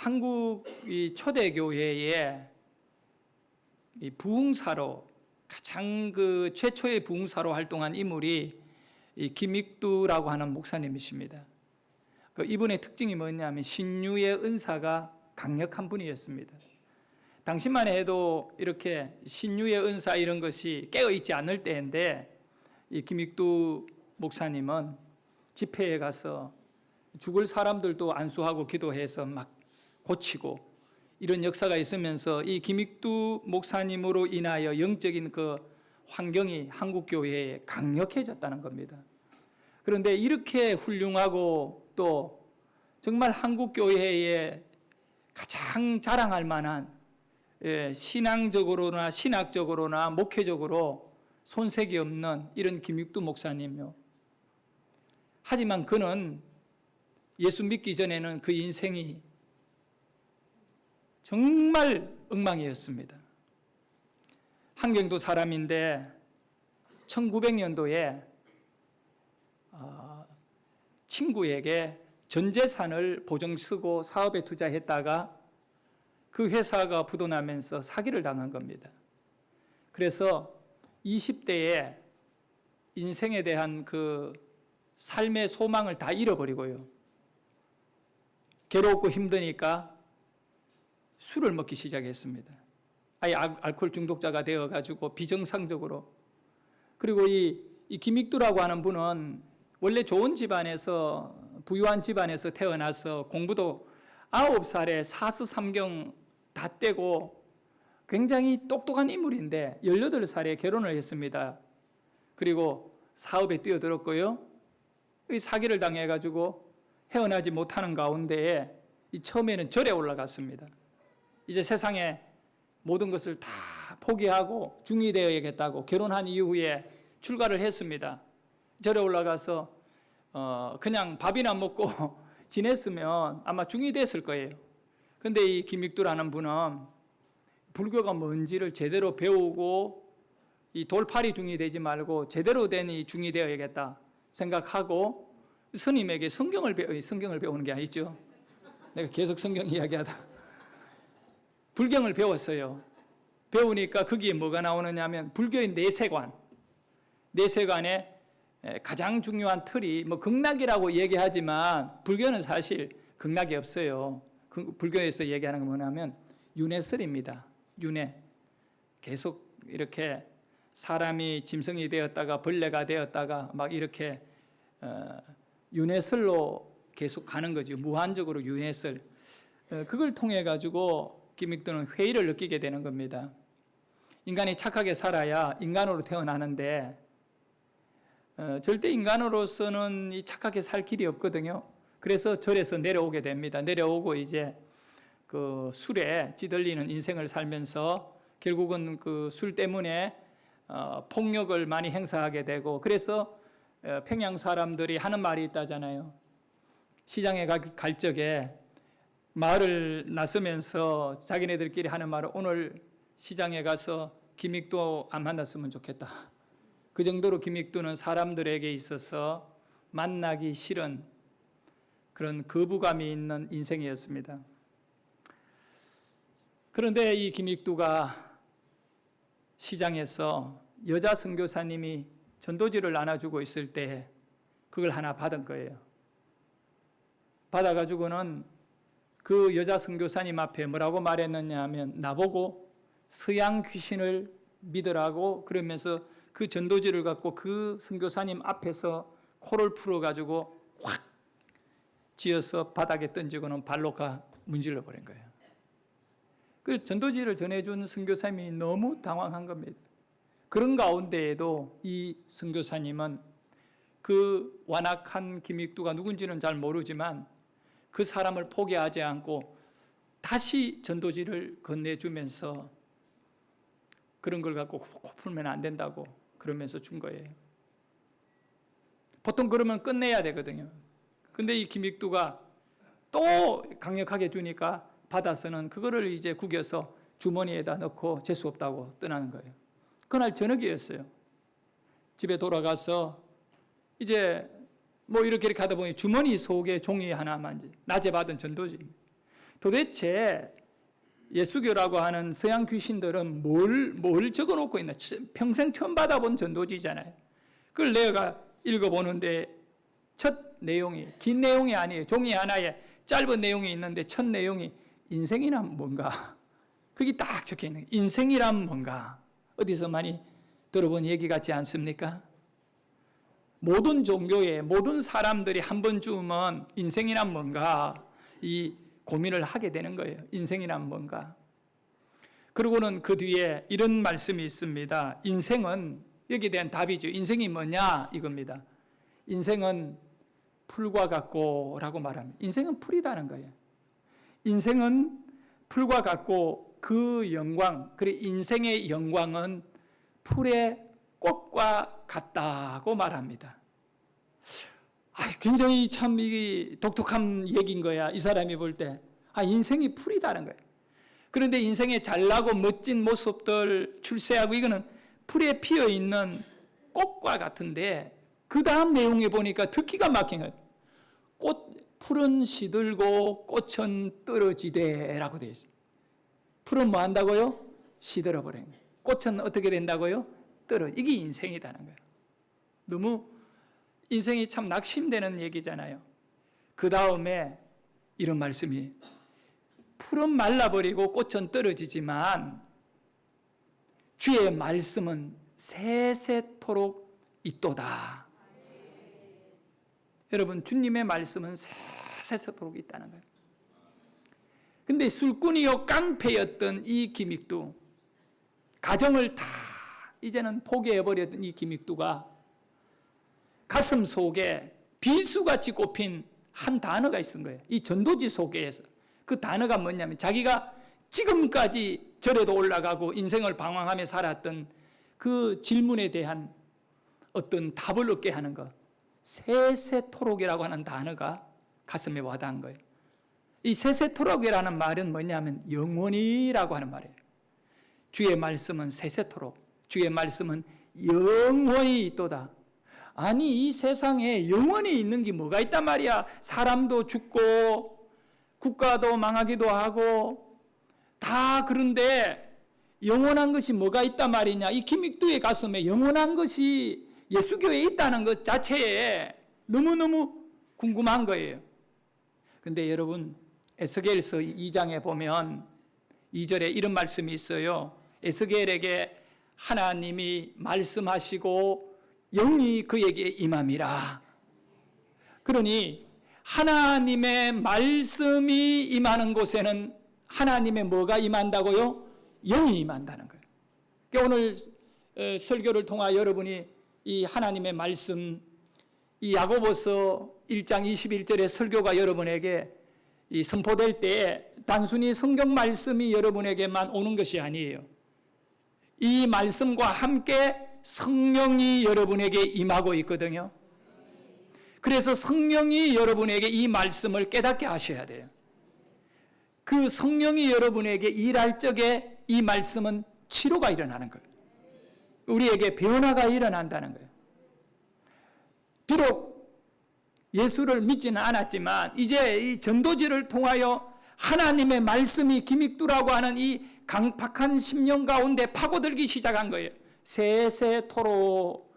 한국 이 초대교회의 이 부흥사로 가장 그 최초의 부흥사로 활동한 인물이 이 김익두라고 하는 목사님이십니다. 이분의 특징이 뭐냐면 신유의 은사가 강력한 분이었습니다. 당시만 해도 이렇게 신유의 은사 이런 것이 깨어있지 않을 때인데 이 김익두 목사님은 집회에 가서 죽을 사람들도 안수하고 기도해서 막 고치고 이런 역사가 있으면서 이 김익두 목사님으로 인하여 영적인 그 환경이 한국 교회에 강력해졌다는 겁니다. 그런데 이렇게 훌륭하고 또 정말 한국 교회에 가장 자랑할 만한 신앙적으로나 신학적으로나 목회적으로 손색이 없는 이런 김익두 목사님이요. 하지만 그는 예수 믿기 전에는 그 인생이 정말 엉망이었습니다. 한경도 사람인데 1900년도에 친구에게 전 재산을 보증 쓰고 사업에 투자했다가 그 회사가 부도나면서 사기를 당한 겁니다. 그래서 20대에 인생에 대한 그 삶의 소망을 다 잃어버리고요. 괴롭고 힘드니까 술을 먹기 시작했습니다. 아예 알코올 중독자가 되어가지고 비정상적으로. 그리고 이 김익두라고 하는 분은 원래 좋은 집안에서 부유한 집안에서 태어나서 공부도 9살에 사서삼경 다 떼고 굉장히 똑똑한 인물인데 18살에 결혼을 했습니다. 그리고 사업에 뛰어들었고요. 사기를 당해가지고 헤어나지 못하는 가운데에 처음에는 절에 올라갔습니다. 이제 세상에 모든 것을 다 포기하고 중이 되어야겠다고 결혼한 이후에 출가를 했습니다. 절에 올라가서 그냥 밥이나 먹고 지냈으면 아마 중이 됐을 거예요. 근데 이 김익두라는 분은 불교가 뭔지를 제대로 배우고 이 돌팔이 중이 되지 말고 제대로 된 이 중이 되어야겠다 생각하고 스님에게 성경을 배우는 게 아니죠. 내가 계속 성경 이야기하다. 불경을 배웠어요. 배우니까 거기에 뭐가 나오느냐 하면 불교의 내세관. 내세관에 가장 중요한 틀이 뭐 극락이라고 얘기하지만 불교는 사실 극락이 없어요. 불교에서 얘기하는 건 뭐냐면 윤회설입니다. 윤회. 계속 이렇게 사람이 짐승이 되었다가 벌레가 되었다가 막 이렇게 윤회설로 계속 가는 거죠. 무한적으로 윤회설. 그걸 통해 가지고 김익두는 회의를 느끼게 되는 겁니다. 인간이 착하게 살아야 인간으로 태어나는데 절대 인간으로서는 이 착하게 살 길이 없거든요. 그래서 절에서 내려오게 됩니다. 내려오고 이제 그 술에 찌들리는 인생을 살면서 결국은 그 술 때문에 폭력을 많이 행사하게 되고 그래서 평양 사람들이 하는 말이 있다잖아요. 시장에 갈 적에 마을을 나서면서 자기네들끼리 하는 말은 오늘 시장에 가서 김익두 안 만났으면 좋겠다. 그 정도로 김익두는 사람들에게 있어서 만나기 싫은 그런 거부감이 있는 인생이었습니다. 그런데 이 김익두가 시장에서 여자 선교사님이 전도지를 나눠주고 있을 때 그걸 하나 받은 거예요. 받아가지고는 그 여자 선교사님 앞에 뭐라고 말했느냐 하면 나보고 서양 귀신을 믿으라고 그러면서 그 전도지를 갖고 그 선교사님 앞에서 코를 풀어가지고 확 쥐어서 바닥에 던지고는 발로 문질러 버린 거예요. 그 전도지를 전해준 선교사님이 너무 당황한 겁니다. 그런 가운데에도 이 선교사님은 그 완악한 김익두가 누군지는 잘 모르지만 그 사람을 포기하지 않고 다시 전도지를 건네주면서 그런 걸 갖고 코 풀면 안 된다고 그러면서 준 거예요. 보통 그러면 끝내야 되거든요. 근데 이 김익두가 또 강력하게 주니까 받아서는 그거를 이제 구겨서 주머니에다 넣고 재수 없다고 떠나는 거예요. 그날 저녁이었어요. 집에 돌아가서 이제 뭐 이렇게 하다 보니 주머니 속에 종이 하나만 낮에 받은 전도지. 도대체 예수교라고 하는 서양 귀신들은 뭘 적어놓고 있나? 평생 처음 받아본 전도지잖아요. 그걸 내가 읽어보는데 첫 내용이, 긴 내용이 아니에요. 종이 하나에 짧은 내용이 있는데 첫 내용이 인생이란 뭔가? 그게 딱 적혀있는 거예요. 인생이란 뭔가? 어디서 많이 들어본 얘기 같지 않습니까? 모든 종교의 모든 사람들이 한 번쯤은 인생이란 뭔가 이 고민을 하게 되는 거예요. 인생이란 뭔가. 그리고는 그 뒤에 이런 말씀이 있습니다. 인생은 여기에 대한 답이죠. 인생이 뭐냐 이겁니다. 인생은 풀과 같고 라고 말합니다. 인생은 풀이다는 거예요. 인생은 풀과 같고 그 영광, 그래 인생의 영광은 풀의 꽃과 같다고 말합니다. 굉장히 참 이게 독특한 얘기인 거야. 이 사람이 볼 때. 인생이 풀이다는 거예요. 그런데 인생의 잘나고 멋진 모습들 출세하고 이거는 풀에 피어 있는 꽃과 같은데 그 다음 내용에 보니까 듣기가 막힌 거예요. 풀은 시들고 꽃은 떨어지되라고 되어 있습니다. 풀은 뭐 한다고요? 시들어 버린 거예요. 꽃은 어떻게 된다고요? 이게 인생이라는 거예요. 너무 인생이 참 낙심되는 얘기잖아요. 그 다음에 이런 말씀이 풀은 말라버리고 꽃은 떨어지지만 주의 말씀은 세세토록 있도다. 여러분, 주님의 말씀은 세세토록 있다는 거예요. 근데 술꾼이요 깡패였던 이 기믹두, 가정을 다 이제는 포기해버렸던 이 기믹두가 가슴 속에 비수같이 꼽힌 한 단어가 있은 거예요. 이 전도지 속에서. 그 단어가 뭐냐면 자기가 지금까지 절에도 올라가고 인생을 방황하며 살았던 그 질문에 대한 어떤 답을 얻게 하는 것. 세세토록이라고 하는 단어가 가슴에 와닿은 거예요. 이 세세토록이라는 말은 뭐냐면 영원히라고 하는 말이에요. 주의 말씀은 세세토록, 주의 말씀은 영원히 있도다. 아니 이 세상에 영원히 있는 게 뭐가 있단 말이야. 사람도 죽고 국가도 망하기도 하고 다 그런데 영원한 것이 뭐가 있단 말이냐. 이 김익두의 가슴에 영원한 것이 예수교에 있다는 것 자체에 너무너무 궁금한 거예요. 근데 여러분 에스겔서 2장에 보면 2절에 이런 말씀이 있어요. 에스겔에게 하나님이 말씀하시고 영이 그에게 임함이라. 그러니 하나님의 말씀이 임하는 곳에는 하나님의 뭐가 임한다고요? 영이 임한다는 거예요. 그러니까 오늘 설교를 통하여 여러분이 이 하나님의 말씀, 이 야고보서 1장 21절의 설교가 여러분에게 이 선포될 때 단순히 성경 말씀이 여러분에게만 오는 것이 아니에요. 이 말씀과 함께 성령이 여러분에게 임하고 있거든요. 그래서 성령이 여러분에게 이 말씀을 깨닫게 하셔야 돼요. 그 성령이 여러분에게 일할 적에 이 말씀은 치료가 일어나는 거예요. 우리에게 변화가 일어난다는 거예요. 비록 예수를 믿지는 않았지만 이제 이 전도지를 통하여 하나님의 말씀이 기믹두라고 하는 이 강팍한 심령 가운데 파고들기 시작한 거예요. 세세토록.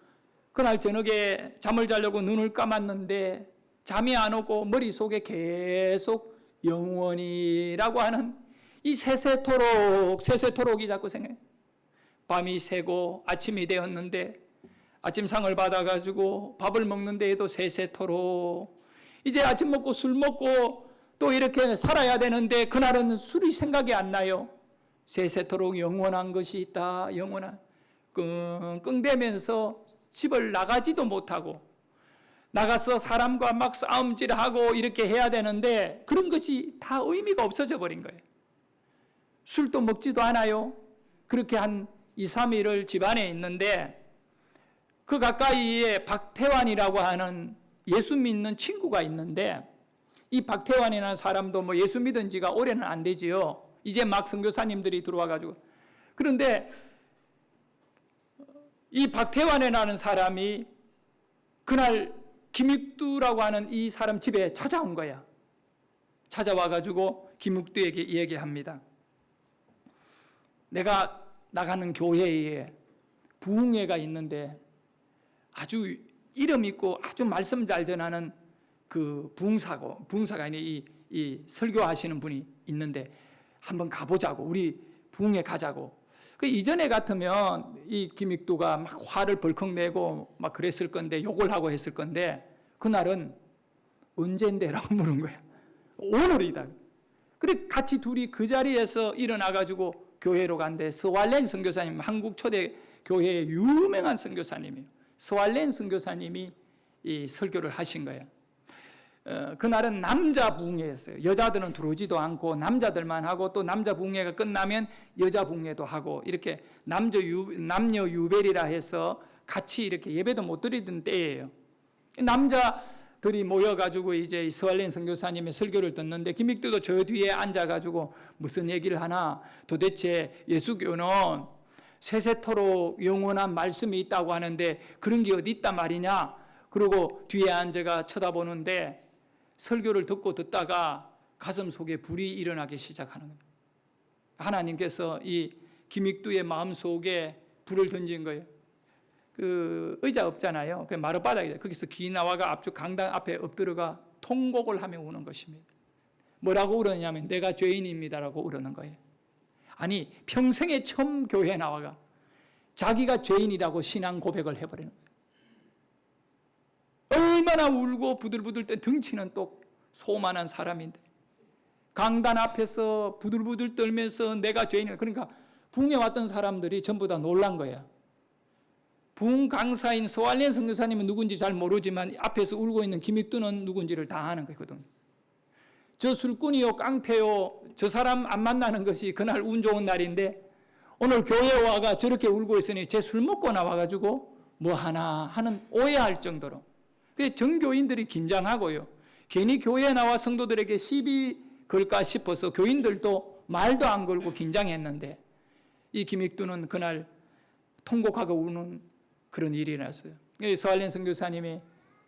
그날 저녁에 잠을 자려고 눈을 감았는데 잠이 안 오고 머릿속에 계속 영원히라고 하는 이 세세토록이 자꾸 생겨요. 밤이 새고 아침이 되었는데 아침상을 받아가지고 밥을 먹는데에도 세세토록. 이제 아침 먹고 술 먹고 또 이렇게 살아야 되는데 그날은 술이 생각이 안 나요. 세세토록 영원한 것이 있다. 영원한. 끙끙대면서 집을 나가지도 못하고 나가서 사람과 막 싸움질하고 이렇게 해야 되는데 그런 것이 다 의미가 없어져 버린 거예요. 술도 먹지도 않아요. 그렇게 한 2, 3일을 집안에 있는데 그 가까이에 박태환이라고 하는 예수 믿는 친구가 있는데 이 박태환이라는 사람도 뭐 예수 믿은 지가 오래는 안 되지요. 이제 막 선교사님들이 들어와가지고. 그런데 이 박태환이라는 사람이 그날 김익두라고 하는 이 사람 집에 찾아온 거야. 찾아와 가지고 김육두에게 얘기합니다. 내가 나가는 교회에 부흥회가 있는데 아주 이름 있고 아주 말씀 잘 전하는 그 부흥사가 아니 이 설교하시는 분이 있는데 한번 가보자고, 우리 부흥회 가자고. 그 이전에 같으면 이 김익두가 막 화를 벌컥 내고 막 그랬을 건데, 욕을 하고 했을 건데, 그날은 언젠데라고 물은 거야. 오늘이다. 그래 같이 둘이 그 자리에서 일어나가지고 교회로 간대. 서왈렌 선교사님, 한국 초대 교회의 유명한 선교사님이에요. 서왈렌 선교사님이 이 설교를 하신 거예요. 그날은 남자 부흥회였어요. 여자들은 들어오지도 않고 남자들만 하고, 또 남자 부흥회가 끝나면 여자 부흥회도 하고, 이렇게 남녀 유별이라 해서 같이 이렇게 예배도 못 드리던 때예요. 남자들이 모여가지고 이제 서왈렌 선교사님의 설교를 듣는데, 김익두도 저 뒤에 앉아가지고 무슨 얘기를 하나, 도대체 예수교는 세세토록 영원한 말씀이 있다고 하는데 그런 게 어디 있단 말이냐. 그리고 뒤에 앉아가 쳐다보는데 설교를 듣다가 가슴 속에 불이 일어나기 시작하는 겁니다. 하나님께서 이 김익두의 마음 속에 불을 던진 거예요. 그 의자 없잖아요. 그 마룻바닥이다. 거기서 기 나와가 앞쪽 강당 앞에 엎드려가 통곡을 하며 우는 것입니다. 뭐라고 울었냐면 내가 죄인입니다라고 울었는 거예요. 아니, 평생에 처음 교회에 나와가 자기가 죄인이라고 신앙 고백을 해버리는 거예요. 얼마나 울고 부들부들 때 덩치는 또 소만한 사람인데 강단 앞에서 부들부들 떨면서 내가 죄인이야. 그러니까 부흥에 왔던 사람들이 전부 다 놀란 거야. 부흥 강사인 서왈렌 선교사님은 누군지 잘 모르지만 앞에서 울고 있는 김익두는 누군지를 다 아는 거거든요. 저 술꾼이요, 깡패요, 저 사람 안 만나는 것이 그날 운 좋은 날인데 오늘 교회에 와가 저렇게 울고 있으니 쟤 술 먹고 나와가지고 뭐 하나 하는 오해할 정도로. 그래서 정교인들이 긴장하고요. 괜히 교회에 나와 성도들에게 시비 걸까 싶어서 교인들도 말도 안 걸고 긴장했는데 이 김익두는 그날 통곡하고 우는 그런 일이 났어요. 서왈렌 선교사님이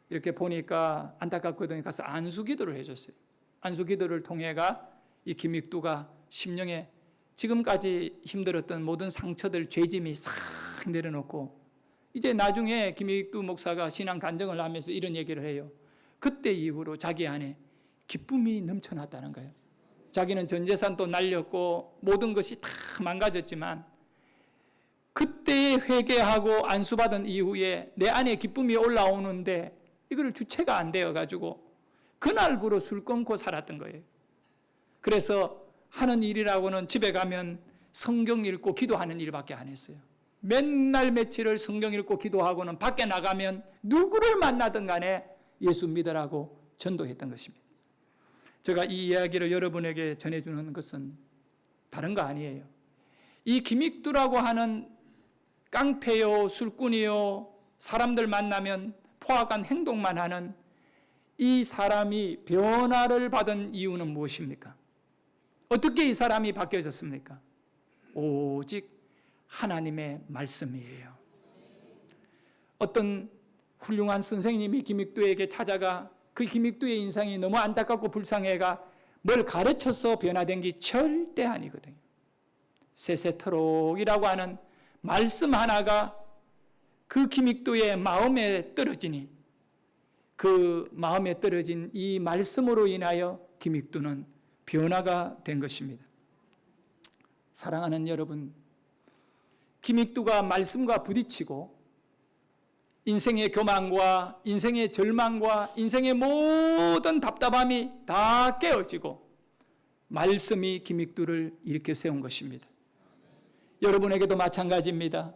이렇게 보니까 안타깝거든요. 가서 안수기도를 해줬어요. 안수기도를 통해가 이 김익두가 심령에 지금까지 힘들었던 모든 상처들, 죄짐이 싹 내려놓고 이제 나중에 김익두 목사가 신앙 간증을 하면서 이런 얘기를 해요. 그때 이후로 자기 안에 기쁨이 넘쳐났다는 거예요. 자기는 전 재산도 날렸고 모든 것이 다 망가졌지만 그때 회개하고 안수받은 이후에 내 안에 기쁨이 올라오는데 이거를 주체가 안 되어가지고 그날부로 술 끊고 살았던 거예요. 그래서 하는 일이라고는 집에 가면 성경 읽고 기도하는 일밖에 안 했어요. 맨날 며칠을 성경 읽고 기도하고는 밖에 나가면 누구를 만나든 간에 예수 믿으라고 전도했던 것입니다. 제가 이 이야기를 여러분에게 전해주는 것은 다른 거 아니에요. 이 김익두라고 하는 깡패요, 술꾼이요, 사람들 만나면 포악한 행동만 하는 이 사람이 변화를 받은 이유는 무엇입니까? 어떻게 이 사람이 바뀌어졌습니까? 오직 하나님의 말씀이에요. 어떤 훌륭한 선생님이 김익두에게 찾아가 그 김익두의 인상이 너무 안타깝고 불쌍해가 뭘 가르쳐서 변화된 게 절대 아니거든요. 세세토록이라고 하는 말씀 하나가 그 김익두의 마음에 떨어지니 그 마음에 떨어진 이 말씀으로 인하여 김익두는 변화가 된 것입니다. 사랑하는 여러분, 김익두가 말씀과 부딪히고 인생의 교만과 인생의 절망과 인생의 모든 답답함이 다 깨어지고 말씀이 김익두를 일으켜 세운 것입니다. 여러분에게도 마찬가지입니다.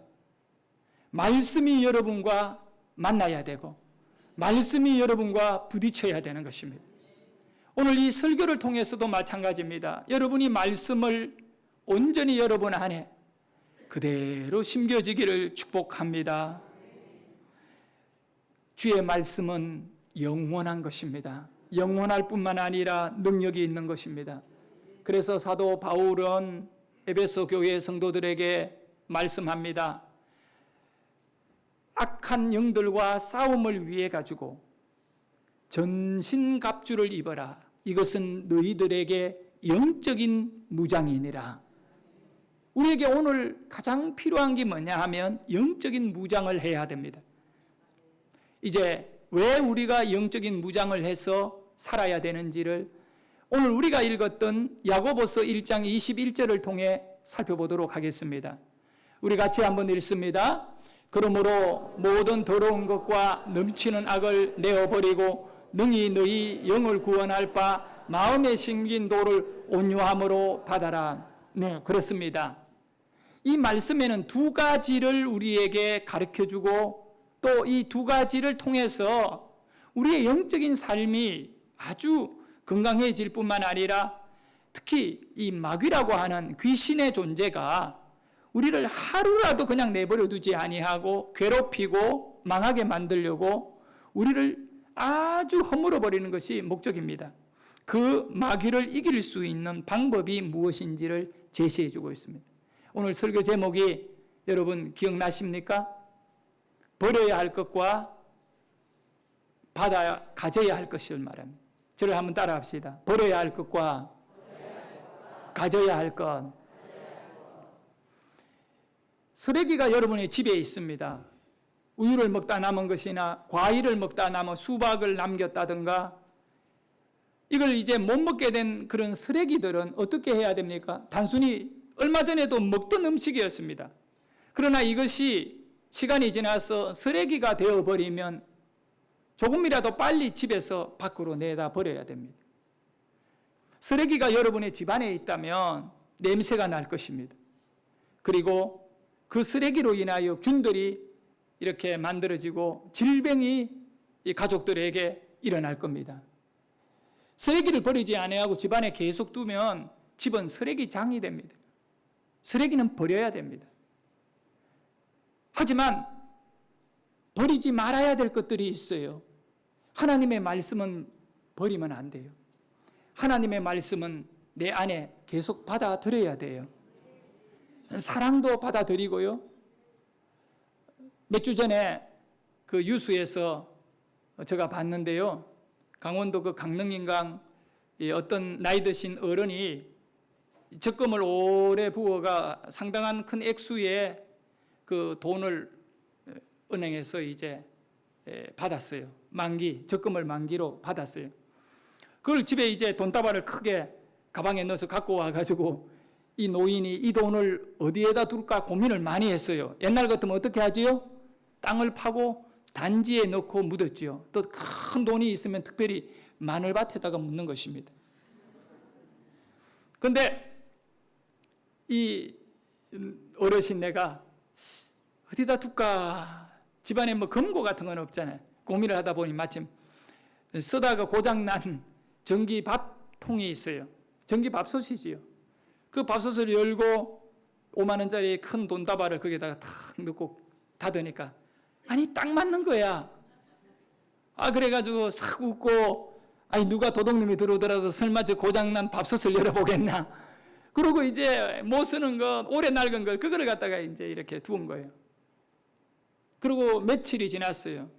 말씀이 여러분과 만나야 되고 말씀이 여러분과 부딪혀야 되는 것입니다. 오늘 이 설교를 통해서도 마찬가지입니다. 여러분이 말씀을 온전히 여러분 안에 그대로 심겨지기를 축복합니다. 주의 말씀은 영원한 것입니다. 영원할 뿐만 아니라 능력이 있는 것입니다. 그래서 사도 바울은 에베소 교회 성도들에게 말씀합니다. 악한 영들과 싸움을 위해 가지고 전신갑주를 입어라. 이것은 너희들에게 영적인 무장이니라. 우리에게 오늘 가장 필요한 게 뭐냐 하면 영적인 무장을 해야 됩니다. 이제 왜 우리가 영적인 무장을 해서 살아야 되는지를 오늘 우리가 읽었던 야고보서 1장 21절을 통해 살펴보도록 하겠습니다. 우리 같이 한번 읽습니다. 그러므로 모든 더러운 것과 넘치는 악을 내어버리고 능히 너희 영을 구원할 바 마음에 심긴 도를 온유함으로 받아라. 네, 그렇습니다. 이 말씀에는 두 가지를 우리에게 가르쳐주고 또 이 두 가지를 통해서 우리의 영적인 삶이 아주 건강해질 뿐만 아니라 특히 이 마귀라고 하는 귀신의 존재가 우리를 하루라도 그냥 내버려 두지 아니하고 괴롭히고 망하게 만들려고 우리를 아주 허물어 버리는 것이 목적입니다. 그 마귀를 이길 수 있는 방법이 무엇인지를 제시해 주고 있습니다. 오늘 설교 제목이 여러분 기억나십니까? 버려야 할 것과 가져야 할 것을 말합니다. 저를 한번 따라 합시다. 버려야 할 것과 가져야 할 것. 쓰레기가 여러분의 집에 있습니다. 우유를 먹다 남은 것이나 과일을 먹다 남은 수박을 남겼다든가 이걸 이제 못 먹게 된 그런 쓰레기들은 어떻게 해야 됩니까? 단순히 얼마 전에도 먹던 음식이었습니다. 그러나 이것이 시간이 지나서 쓰레기가 되어버리면 조금이라도 빨리 집에서 밖으로 내다 버려야 됩니다. 쓰레기가 여러분의 집안에 있다면 냄새가 날 것입니다. 그리고 그 쓰레기로 인하여 균들이 이렇게 만들어지고 질병이 이 가족들에게 일어날 겁니다. 쓰레기를 버리지 아니하고 집안에 계속 두면 집은 쓰레기장이 됩니다. 쓰레기는 버려야 됩니다. 하지만 버리지 말아야 될 것들이 있어요. 하나님의 말씀은 버리면 안 돼요. 하나님의 말씀은 내 안에 계속 받아들여야 돼요. 사랑도 받아들이고요. 몇 주 전에 그 유수에서 제가 봤는데요. 강원도 그 강릉인강 어떤 나이 드신 어른이 적금을 오래 부어가 상당한 큰 액수의 그 돈을 은행에서 이제 받았어요. 적금을 만기로 받았어요. 그걸 집에 이제 돈다발을 크게 가방에 넣어서 갖고 와가지고 이 노인이 이 돈을 어디에다 둘까 고민을 많이 했어요. 옛날 같으면 어떻게 하지요? 땅을 파고 단지에 넣고 묻었지요. 또 큰 돈이 있으면 특별히 마늘밭에다가 묻는 것입니다. 그런데 이 어르신네가 어디다 둘까? 집안에 뭐 금고 같은 건 없잖아요. 고민을 하다 보니 마침 쓰다가 고장난 전기 밥통이 있어요. 전기 밥솥이지요. 그 밥솥을 열고 5만 원짜리 큰 돈다발을 거기다가 탁 넣고 닫으니까 아니 딱 맞는 거야. 그래가지고 싹 웃고 아니 누가 도둑놈이 들어오더라도 설마 저 고장난 밥솥을 열어보겠나. 그리고 이제 못 쓰는 것 오래 낡은 걸 그거를 갖다가 이제 이렇게 두은 거예요. 그리고 며칠이 지났어요.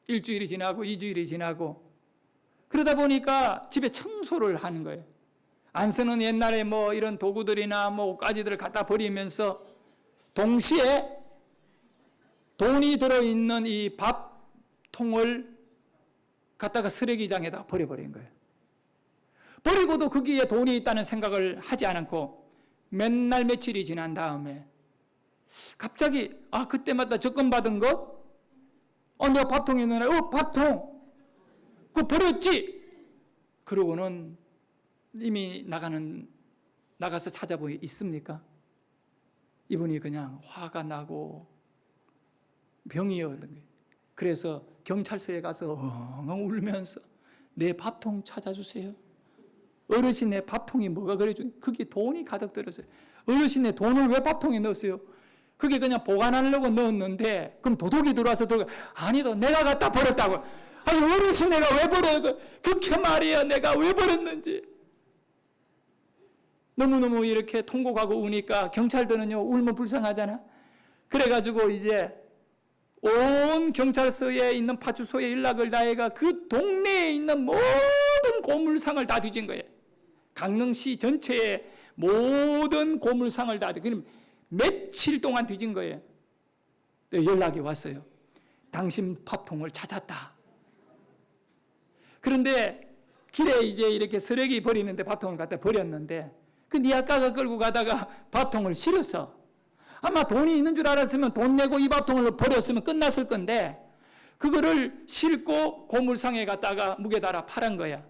일주일이 지나고 2주일이 지나고 그러다 보니까 집에 청소를 하는 거예요. 안 쓰는 옛날에 뭐 이런 도구들이나 뭐 옷가지들을 갖다 버리면서 동시에 돈이 들어있는 이 밥통을 갖다가 쓰레기장에다 버려버린 거예요. 버리고도 거기에 돈이 있다는 생각을 하지 않고 몇 날 며칠이 지난 다음에 갑자기 그때마다 적금 받은 것 내가 밥통에 넣어놔. 밥통 그거 버렸지. 그러고는 이미 나가서 찾아보니 있습니까? 이분이 그냥 화가 나고 병이었던 거예요. 그래서 경찰서에 가서 엉엉 울면서 내 밥통 찾아주세요. 어르신 내 밥통이 뭐가 그래? 그게 돈이 가득 들었어요. 어르신 내 돈을 왜 밥통에 넣었어요? 그게 그냥 보관하려고 넣었는데 그럼 도둑이 들어와서 아니다 내가 갖다 버렸다고. 아니 어르신 내가 왜 버려요? 그렇게 말이야 내가 왜 버렸는지. 너무너무 이렇게 통곡하고 우니까 경찰들은요 울면 불쌍하잖아. 그래가지고 이제 온 경찰서에 있는 파출소에 연락을 다해가 그 동네에 있는 모든 모든 고물상을 다 뒤진 거예요. 강릉시 전체의 모든 고물상을 다 뒤진, 며칠 동안 뒤진 거예요. 연락이 왔어요. 당신 밥통을 찾았다. 그런데 길에 이제 이렇게 쓰레기 버리는데 밥통을 갖다 버렸는데 그 네 아까가 끌고 가다가 밥통을 실었어. 아마 돈이 있는 줄 알았으면 돈 내고 이 밥통을 버렸으면 끝났을 건데 그거를 싣고 고물상에 갔다가 무게 달아 팔은 거야.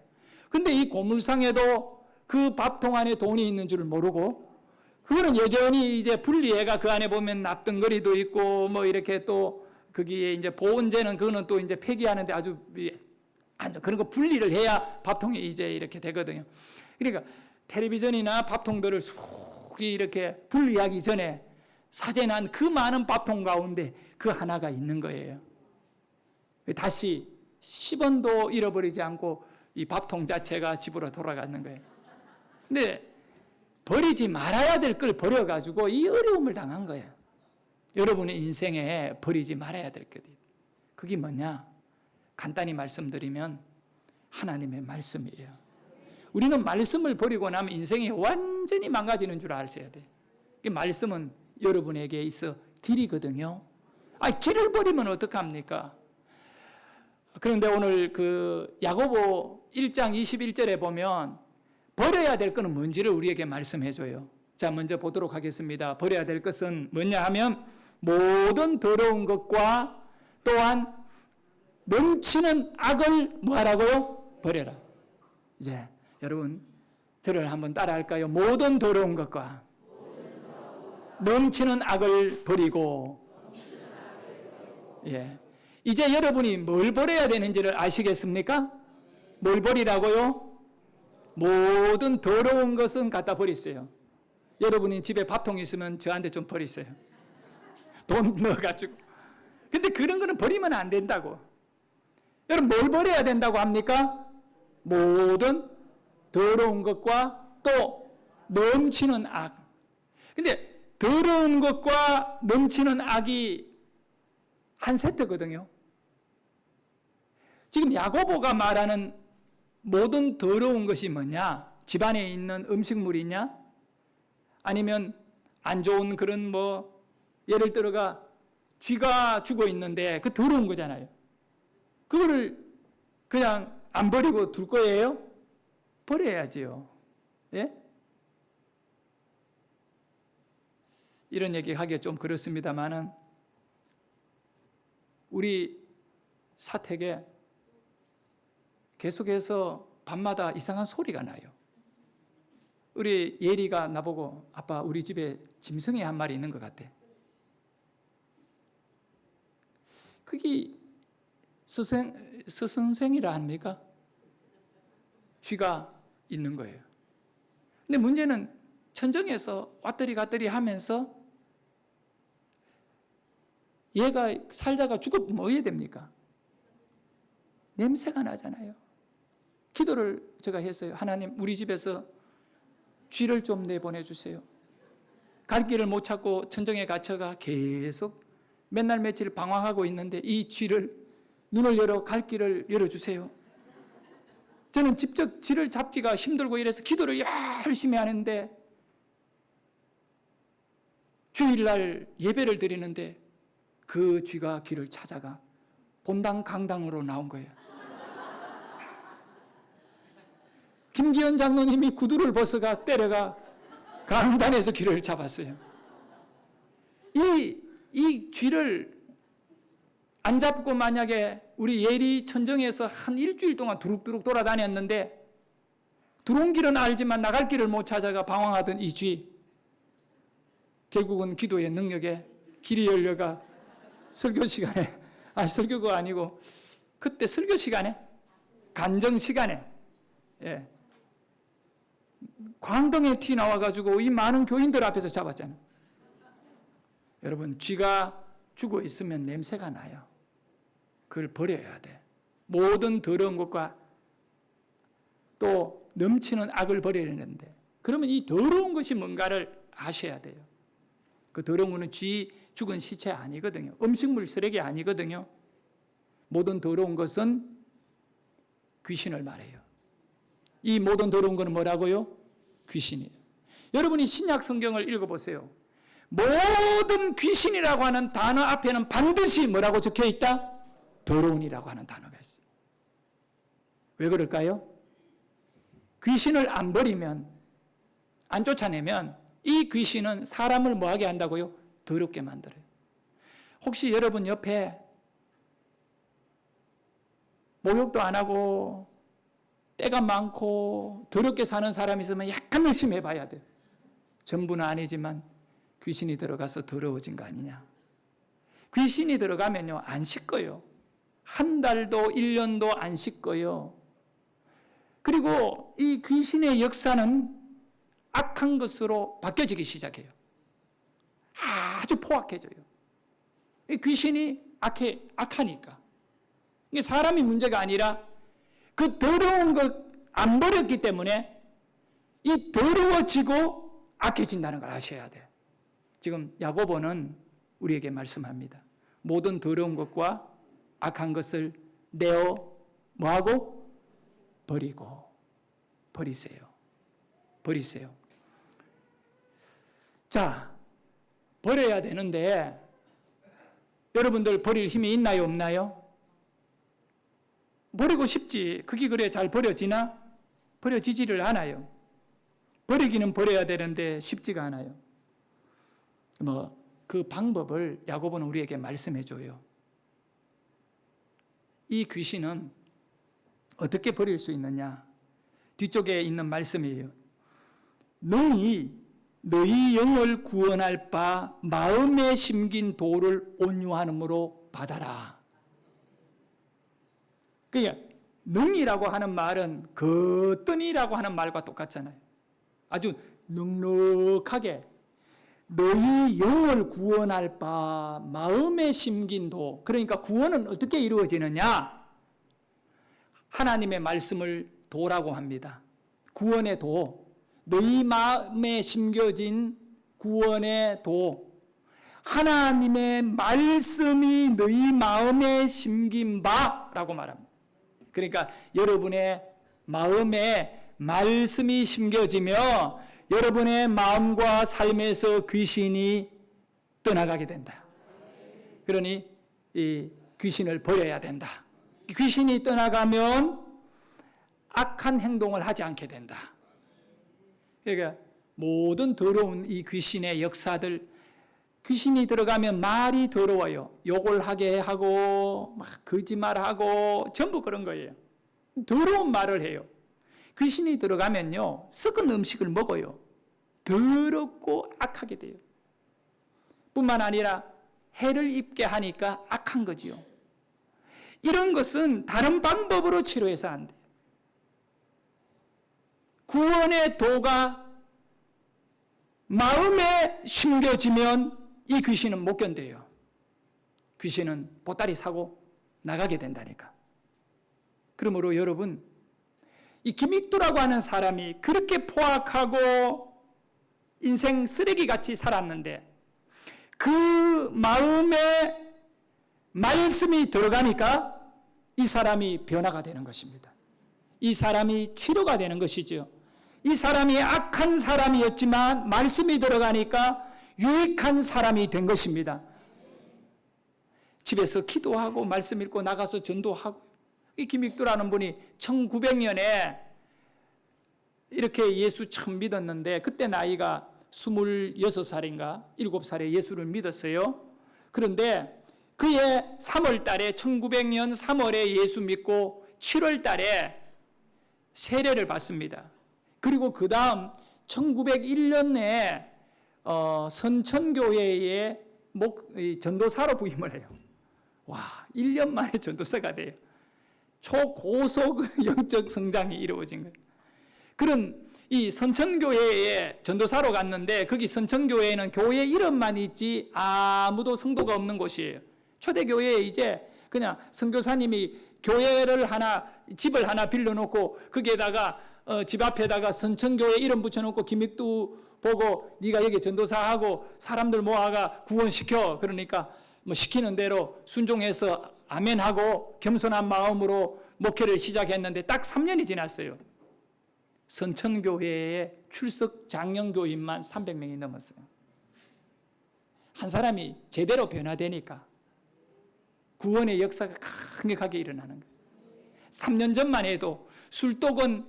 근데 이 고물상에도 그 밥통 안에 돈이 있는 줄을 모르고 그거는 여전히 이제 분리해가 그 안에 보면 납등거리도 있고 뭐 이렇게 또 거기에 이제 보온재는 그거는 또 이제 폐기하는데 아주 그런 거 분리를 해야 밥통이 이제 이렇게 되거든요. 그러니까 텔레비전이나 밥통들을 속히 이렇게 분리하기 전에 사재난 그 많은 밥통 가운데 그 하나가 있는 거예요. 다시 10원도 잃어버리지 않고 이 밥통 자체가 집으로 돌아가는 거예요. 근데 버리지 말아야 될 걸 버려가지고 이 어려움을 당한 거예요. 여러분의 인생에 버리지 말아야 될 것이 그게 뭐냐? 간단히 말씀드리면 하나님의 말씀이에요. 우리는 말씀을 버리고 나면 인생이 완전히 망가지는 줄 아셔야 돼요. 말씀은 여러분에게 있어 길이거든요. 길을 버리면 어떡합니까? 그런데 오늘 그 야고보 1장 21절에 보면 버려야 될 것은 뭔지를 우리에게 말씀해 줘요. 자, 먼저 보도록 하겠습니다. 버려야 될 것은 뭐냐 하면 모든 더러운 것과 또한 넘치는 악을 뭐하라고요? 버려라. 이제 여러분 저를 한번 따라 할까요? 모든 더러운 것과 넘치는 악을 버리고 예. 이제 여러분이 뭘 버려야 되는지를 아시겠습니까? 뭘 버리라고요? 모든 더러운 것은 갖다 버리세요. 여러분이 집에 밥통 있으면 저한테 좀 버리세요. 돈 넣어가지고. 근데 그런 거는 버리면 안 된다고. 여러분 뭘 버려야 된다고 합니까? 모든 더러운 것과 또 넘치는 악. 근데 더러운 것과 넘치는 악이 한 세트거든요. 지금 야고보가 말하는 모든 더러운 것이 뭐냐? 집안에 있는 음식물이냐? 아니면 안 좋은 그런 뭐 예를 들어가 쥐가 죽어 있는데 그 더러운 거잖아요. 그거를 그냥 안 버리고 둘 거예요? 버려야지요. 예? 이런 얘기 하기가 좀 그렇습니다만은 우리 사택에 계속해서 밤마다 이상한 소리가 나요. 우리 예리가 나보고 아빠 우리 집에 짐승이 한 마리 있는 것 같아. 그게 스승생이라 합니까? 쥐가 있는 거예요. 근데 문제는 천정에서 왔더리 갔더리 하면서 얘가 살다가 죽으면 뭐 해야 됩니까? 냄새가 나잖아요. 기도를 제가 했어요. 하나님 우리 집에서 쥐를 좀 내보내 주세요. 갈 길을 못 찾고 천정에 갇혀가 계속 맨날 며칠 방황하고 있는데 이 쥐를 눈을 열어 갈 길을 열어주세요. 저는 직접 쥐를 잡기가 힘들고 이래서 기도를 열심히 하는데 주일날 예배를 드리는데 그 쥐가 길을 찾아가 본당 강당으로 나온 거예요. 김기현 장로님이 구두를 벗어가 때려가 강단에서 길을 잡았어요. 이 쥐를 안 잡고 만약에 우리 예리 천정에서 한 일주일 동안 두룩두룩 돌아다녔는데 들어온 길은 알지만 나갈 길을 못 찾아가 방황하던 이 쥐, 결국은 기도의 능력에 길이 열려가 설교 시간에, 설교가 아니고 그때 설교 시간에, 간정 시간에, 예, 광동에 튀어나와가지고 이 많은 교인들 앞에서 잡았잖아요. 여러분, 쥐가 죽어 있으면 냄새가 나요. 그걸 버려야 돼. 모든 더러운 것과 또 넘치는 악을 버려야 되는데, 그러면 이 더러운 것이 뭔가를 아셔야 돼요. 그 더러운 것은 쥐 죽은 시체 아니거든요. 음식물 쓰레기 아니거든요. 모든 더러운 것은 귀신을 말해요. 이 모든 더러운 것은 뭐라고요? 귀신이에요. 여러분이 신약 성경을 읽어보세요. 모든 귀신이라고 하는 단어 앞에는 반드시 뭐라고 적혀 있다? 더러운이라고 하는 단어가 있어요. 왜 그럴까요? 귀신을 안 버리면, 안 쫓아내면 이 귀신은 사람을 뭐하게 한다고요? 더럽게 만들어요. 혹시 여러분 옆에 목욕도 안 하고 때가 많고 더럽게 사는 사람이 있으면 약간 의심해 봐야 돼요. 전부는 아니지만 귀신이 들어가서 더러워진 거 아니냐. 귀신이 들어가면요 안 씻어요. 한 달도 1년도 안 씻어요. 그리고 이 귀신의 역사는 악한 것으로 바뀌어지기 시작해요. 아주 포악해져요. 이 귀신이 악하니까. 이게 사람이 문제가 아니라 그 더러운 것 안 버렸기 때문에 이 더러워지고 악해진다는 걸 아셔야 돼요. 지금 야고보는 우리에게 말씀합니다. 모든 더러운 것과 악한 것을 내어 뭐하고? 버리세요. 자, 버려야 되는데 여러분들 버릴 힘이 있나요, 없나요? 버리고 싶지. 그게 그래 잘 버려지나? 버려지지를 않아요. 버리기는 버려야 되는데 쉽지가 않아요. 그 방법을 야고보는 우리에게 말씀해 줘요. 이 귀신은 어떻게 버릴 수 있느냐? 뒤쪽에 있는 말씀이에요. 능히 너희 영을 구원할 바 마음에 심긴 도를 온유함으로 받아라. 그러니까 능이라고 하는 말은 거뜬이라고 하는 말과 똑같잖아요. 아주 넉넉하게 너희 영을 구원할 바 마음에 심긴 도. 그러니까 구원은 어떻게 이루어지느냐? 하나님의 말씀을 도라고 합니다. 구원의 도. 너희 마음에 심겨진 구원의 도. 하나님의 말씀이 너희 마음에 심긴 바라고 말합니다. 그러니까 여러분의 마음에 말씀이 심겨지며 여러분의 마음과 삶에서 귀신이 떠나가게 된다. 그러니 이 귀신을 버려야 된다. 귀신이 떠나가면 악한 행동을 하지 않게 된다. 그러니까 모든 더러운 이 귀신의 역사들, 귀신이 들어가면 말이 더러워요. 욕을 하게 하고 막 거짓말하고 전부 그런 거예요. 더러운 말을 해요. 귀신이 들어가면요 썩은 음식을 먹어요. 더럽고 악하게 돼요. 뿐만 아니라 해를 입게 하니까 악한 거지요. 이런 것은 다른 방법으로 치료해서 안 돼요. 구원의 도가 마음에 심겨지면 이 귀신은 못 견뎌요. 귀신은 보따리 사고 나가게 된다니까. 그러므로 여러분, 이 김익두라고 하는 사람이 그렇게 포악하고 인생 쓰레기같이 살았는데 그 마음에 말씀이 들어가니까 이 사람이 변화가 되는 것입니다. 이 사람이 치료가 되는 것이죠. 이 사람이 악한 사람이었지만 말씀이 들어가니까 유익한 사람이 된 것입니다. 집에서 기도하고 말씀 읽고 나가서 전도하고. 이 김익두라는 분이 1900년에 이렇게 예수 처음 믿었는데 그때 나이가 26살인가 7살에 예수를 믿었어요. 그런데 그해 3월 달에 1900년 3월에 예수 믿고 7월 달에 세례를 받습니다. 그리고 그 다음 1901년에 선천교회에 전도사로 부임을 해요. 와, 1년 만에 전도사가 돼요. 초고속 영적 성장이 이루어진 거예요. 그런 이 선천교회에 전도사로 갔는데 거기 선천교회에는 교회 이름만 있지 아무도 성도가 없는 곳이에요. 초대교회에 이제 그냥 선교사님이 교회를 집을 하나 빌려놓고 거기에다가 집 앞에다가 선천교회 이름 붙여놓고 김익두 보고 네가 여기 전도사하고 사람들 모아가 구원시켜. 그러니까 뭐 시키는 대로 순종해서 아멘하고 겸손한 마음으로 목회를 시작했는데 딱 3년이 지났어요. 선천교회의 출석 장년교인만 300명이 넘었어요. 한 사람이 제대로 변화되니까 구원의 역사가 강력하게 일어나는 거예요. 3년 전만 해도 술독은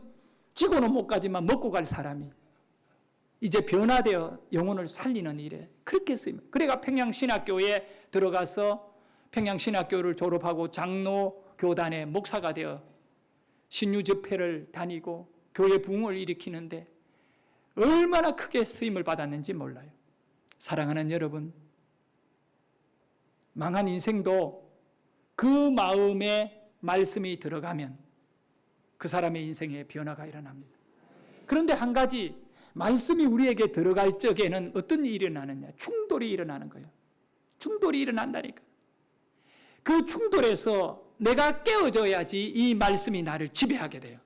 지고는 못 가지만 먹고 갈 사람이 이제 변화되어 영혼을 살리는 일에 그렇게 쓰입니다. 그래가 평양신학교에 들어가서 평양신학교를 졸업하고 장로교단의 목사가 되어 신유집회를 다니고 교회 부흥을 일으키는데 얼마나 크게 쓰임을 받았는지 몰라요. 사랑하는 여러분, 망한 인생도 그 마음에 말씀이 들어가면 그 사람의 인생에 변화가 일어납니다. 그런데 한 가지, 말씀이 우리에게 들어갈 적에는 어떤 일이 일어나느냐? 충돌이 일어나는 거예요. 충돌이 일어난다니까. 그 충돌에서 내가 깨어져야지 이 말씀이 나를 지배하게 돼요.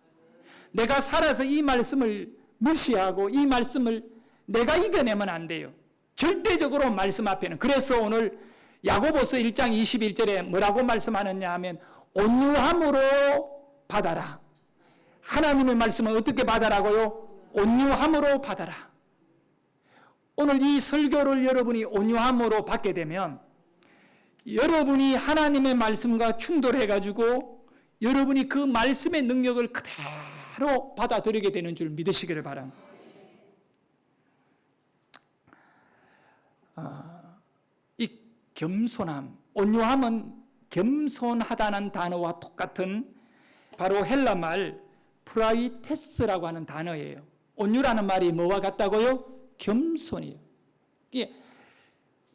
내가 살아서 이 말씀을 무시하고 이 말씀을 내가 이겨내면 안 돼요. 절대적으로 말씀 앞에는. 그래서 오늘 야고보서 1장 21절에 뭐라고 말씀하느냐 하면 온유함으로 받아라. 하나님의 말씀은 어떻게 받아라고요? 온유함으로 받아라. 오늘 이 설교를 여러분이 온유함으로 받게 되면 여러분이 하나님의 말씀과 충돌해가지고 여러분이 그 말씀의 능력을 그대로 받아들이게 되는 줄 믿으시기를 바랍니다. 이 겸손함, 온유함은 겸손하다는 단어와 똑같은 바로 헬라말 프라이테스라고 하는 단어예요. 온유라는 말이 뭐와 같다고요? 겸손이에요.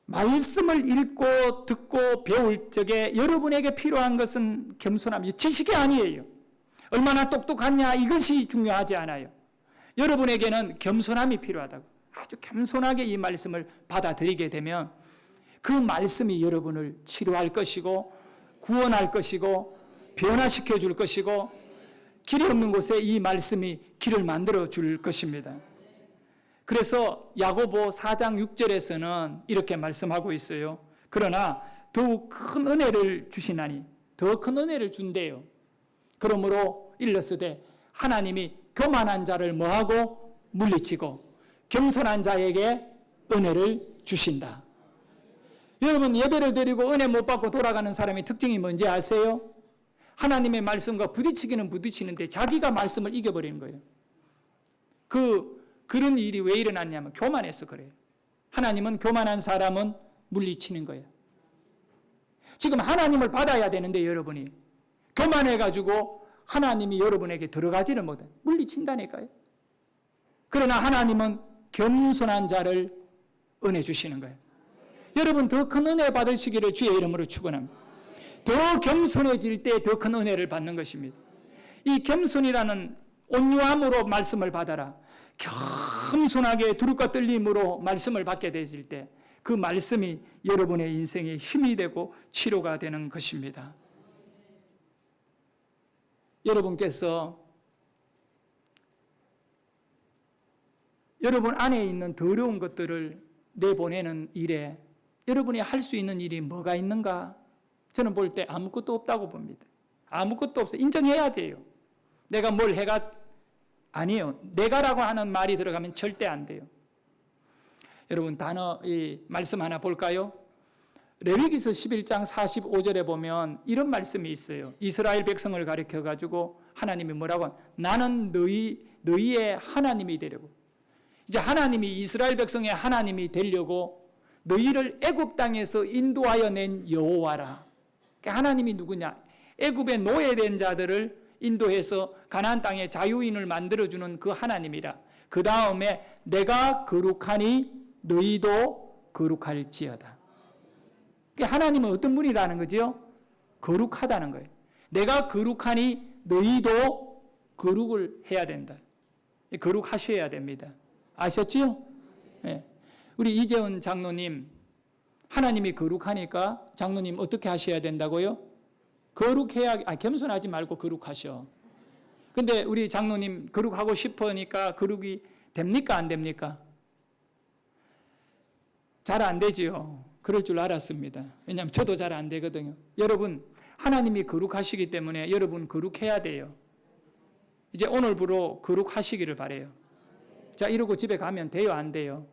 말씀을 읽고 듣고 배울 적에 여러분에게 필요한 것은 겸손함이에요. 지식이 아니에요. 얼마나 똑똑하냐 이것이 중요하지 않아요. 여러분에게는 겸손함이 필요하다고. 아주 겸손하게 이 말씀을 받아들이게 되면 그 말씀이 여러분을 치료할 것이고 구원할 것이고 변화시켜 줄 것이고 길이 없는 곳에 이 말씀이 길을 만들어 줄 것입니다. 그래서 야고보 4장 6절에서는 이렇게 말씀하고 있어요. 그러나 더욱 큰 은혜를 주시나니, 더 큰 은혜를 준대요. 그러므로 일렀으되 하나님이 교만한 자를 뭐하고 물리치고 겸손한 자에게 은혜를 주신다. 여러분, 예배를 드리고 은혜 못 받고 돌아가는 사람의 특징이 뭔지 아세요? 하나님의 말씀과 부딪히기는 부딪히는데 자기가 말씀을 이겨버리는 거예요. 그런 일이 왜 일어났냐면 교만해서 그래요. 하나님은 교만한 사람은 물리치는 거예요. 지금 하나님을 받아야 되는데 여러분이 교만해가지고 하나님이 여러분에게 들어가지를 못해요. 물리친다니까요. 그러나 하나님은 겸손한 자를 은혜 주시는 거예요. 여러분 더 큰 은혜 받으시기를 주의 이름으로 축원합니다. 더 겸손해질 때 더 큰 은혜를 받는 것입니다. 이 겸손이라는 온유함으로 말씀을 받아라. 겸손하게 두렵과 떨림으로 말씀을 받게 되실 때 그 말씀이 여러분의 인생에 힘이 되고 치료가 되는 것입니다. 여러분께서 여러분 안에 있는 더러운 것들을 내보내는 일에 여러분이 할 수 있는 일이 뭐가 있는가? 저는 볼 때 아무것도 없다고 봅니다. 아무것도 없어요. 인정해야 돼요. 내가 뭘 해가 아니에요. 내가라고 하는 말이 들어가면 절대 안 돼요. 여러분 이 말씀 하나 볼까요? 레위기서 11장 45절에 보면 이런 말씀이 있어요. 이스라엘 백성을 가리켜 가지고 하나님이 뭐라고? 나는 너희의 하나님이 되려고. 이제 하나님이 이스라엘 백성의 하나님이 되려고 너희를 애굽 땅에서 인도하여 낸 여호와라. 그러니까 하나님이 누구냐? 애굽에 노예된 자들을 인도해서 가나안 땅에 자유인을 만들어주는 그 하나님이라. 그 다음에 내가 거룩하니 너희도 거룩할지어다. 그러니까 하나님은 어떤 분이라는 거죠? 거룩하다는 거예요. 내가 거룩하니 너희도 거룩을 해야 된다. 거룩하셔야 됩니다. 아셨지요? 네. 우리 이재훈 장로님, 하나님이 거룩하니까 장로님 어떻게 하셔야 된다고요? 거룩해야, 겸손하지 말고 거룩하셔. 근데 우리 장로님 거룩하고 싶으니까 거룩이 됩니까? 안 됩니까? 잘 안 되지요. 그럴 줄 알았습니다. 왜냐하면 저도 잘 안 되거든요. 여러분, 하나님이 거룩하시기 때문에 여러분 거룩해야 돼요. 이제 오늘부로 거룩하시기를 바래요. 자, 이러고 집에 가면 돼요, 안 돼요?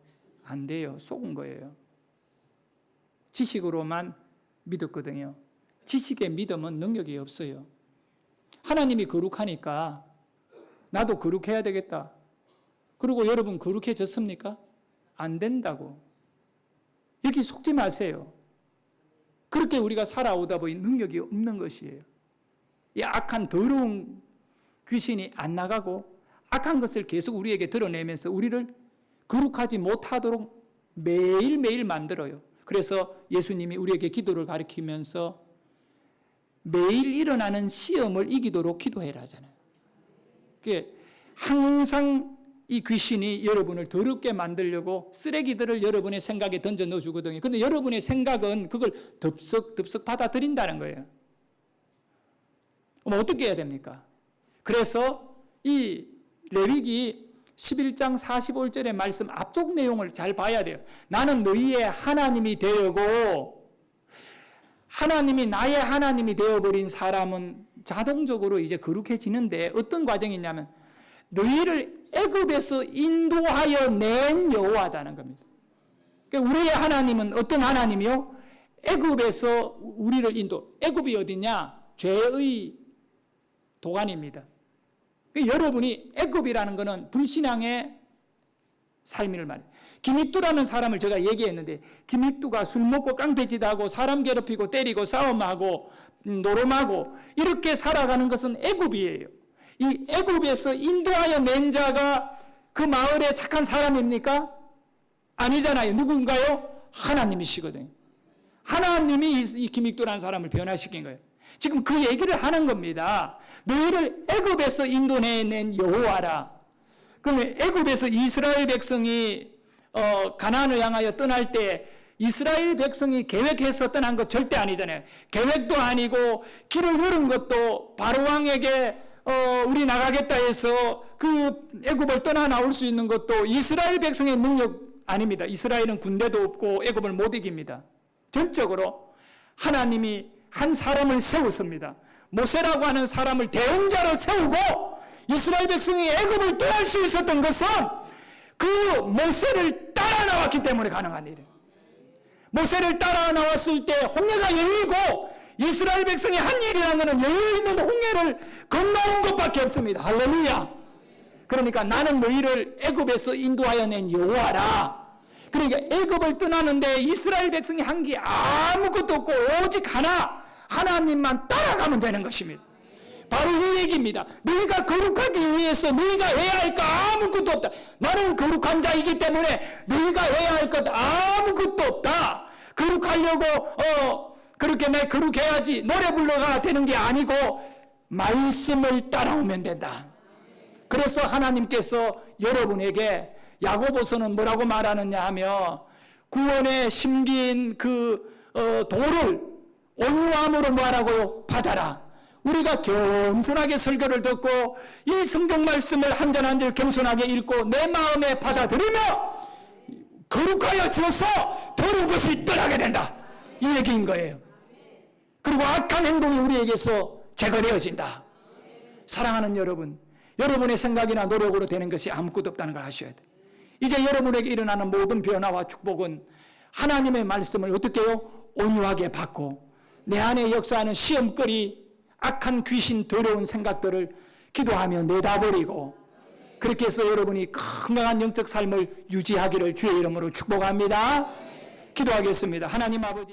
안 돼요. 속은 거예요. 지식으로만 믿었거든요. 지식의 믿음은 능력이 없어요. 하나님이 거룩하니까 나도 거룩해야 되겠다. 그리고 여러분 거룩해졌습니까? 안 된다고. 여기 속지 마세요. 그렇게 우리가 살아오다 보니 능력이 없는 것이에요. 이 악한 더러운 귀신이 안 나가고 악한 것을 계속 우리에게 드러내면서 우리를 거룩하지 못하도록 매일매일 만들어요. 그래서 예수님이 우리에게 기도를 가르치면서 매일 일어나는 시험을 이기도록 기도해라 하잖아요. 항상 이 귀신이 여러분을 더럽게 만들려고 쓰레기들을 여러분의 생각에 던져 넣어주거든요. 그런데 여러분의 생각은 그걸 덥석 받아들인다는 거예요. 그럼 어떻게 해야 됩니까? 그래서 이 레위기 11장 45절의 말씀 앞쪽 내용을 잘 봐야 돼요. 나는 너희의 하나님이 되려고, 하나님이 나의 하나님이 되어버린 사람은 자동적으로 이제 거룩해지는데 어떤 과정이 있냐면 너희를 애굽에서 인도하여 낸 여호와다는 겁니다. 그러니까 우리의 하나님은 어떤 하나님이요? 애굽에서 우리를 애굽이 어디냐? 죄의 도가니입니다. 그러니까 여러분이 애굽이라는 것은 불신앙의 삶을 말해요. 기믹두라는 사람을 제가 얘기했는데 기믹두가 술 먹고 깡패짓하고 사람 괴롭히고 때리고 싸움하고 노름하고 이렇게 살아가는 것은 애굽이에요. 이 애굽에서 인도하여 낸 자가 그 마을의 착한 사람입니까? 아니잖아요. 누군가요? 하나님이시거든요. 하나님이 이 기믹두라는 사람을 변화시킨 거예요. 지금 그 얘기를 하는 겁니다. 너희를 애굽에서 인도내낸 여호와라. 그러면 애굽에서 이스라엘 백성이 가나안을 향하여 떠날 때 이스라엘 백성이 계획해서 떠난 것 절대 아니잖아요. 계획도 아니고 길을 잃은 것도 바로 왕에게 우리 나가겠다 해서 그 애굽을 떠나 나올 수 있는 것도 이스라엘 백성의 능력 아닙니다. 이스라엘은 군대도 없고 애굽을 못 이깁니다. 전적으로 하나님이 한 사람을 세웠습니다. 모세라고 하는 사람을 대응자로 세우고 이스라엘 백성이 애굽을 떠날 수 있었던 것은 그 모세를 따라 나왔기 때문에 가능한 일이에요. 모세를 따라 나왔을 때 홍해가 열리고 이스라엘 백성이 한 일이라는 것은 열려있는 홍해를 건너온 것밖에 없습니다. 할렐루야. 그러니까 나는 너희를 애굽에서 인도하여 낸 여호와라. 그러니까 애굽을 떠나는데 이스라엘 백성이 한 게 아무것도 없고 오직 하나님만 따라가면 되는 것입니다. 바로 이 얘기입니다. 너희가 거룩하기 위해서 너희가 해야 할 거 아무것도 없다. 나는 거룩한 자이기 때문에 너희가 해야 할 것 아무것도 없다. 거룩하려고 그렇게 내 거룩해야지 노래 불러가 되는 게 아니고 말씀을 따라오면 된다. 그래서 하나님께서 여러분에게 야고보서는 뭐라고 말하느냐 하며 구원에 심긴 그 도를 온유함으로 뭐하라고요? 받아라. 우리가 겸손하게 설교를 듣고 이 성경 말씀을 한 절 한 절 겸손하게 읽고 내 마음에 받아들이며 거룩하여 주어서 더러운 것이 떠나게 된다. 이 얘기인 거예요. 그리고 악한 행동이 우리에게서 제거되어진다. 사랑하는 여러분, 여러분의 생각이나 노력으로 되는 것이 아무것도 없다는 걸 아셔야 돼요. 이제 여러분에게 일어나는 모든 변화와 축복은 하나님의 말씀을 어떻게 해요? 온유하게 받고 내 안에 역사하는 시험거리, 악한 귀신, 더러운 생각들을 기도하며 내다버리고 그렇게 해서 여러분이 건강한 영적 삶을 유지하기를 주의 이름으로 축복합니다. 기도하겠습니다. 하나님 아버지.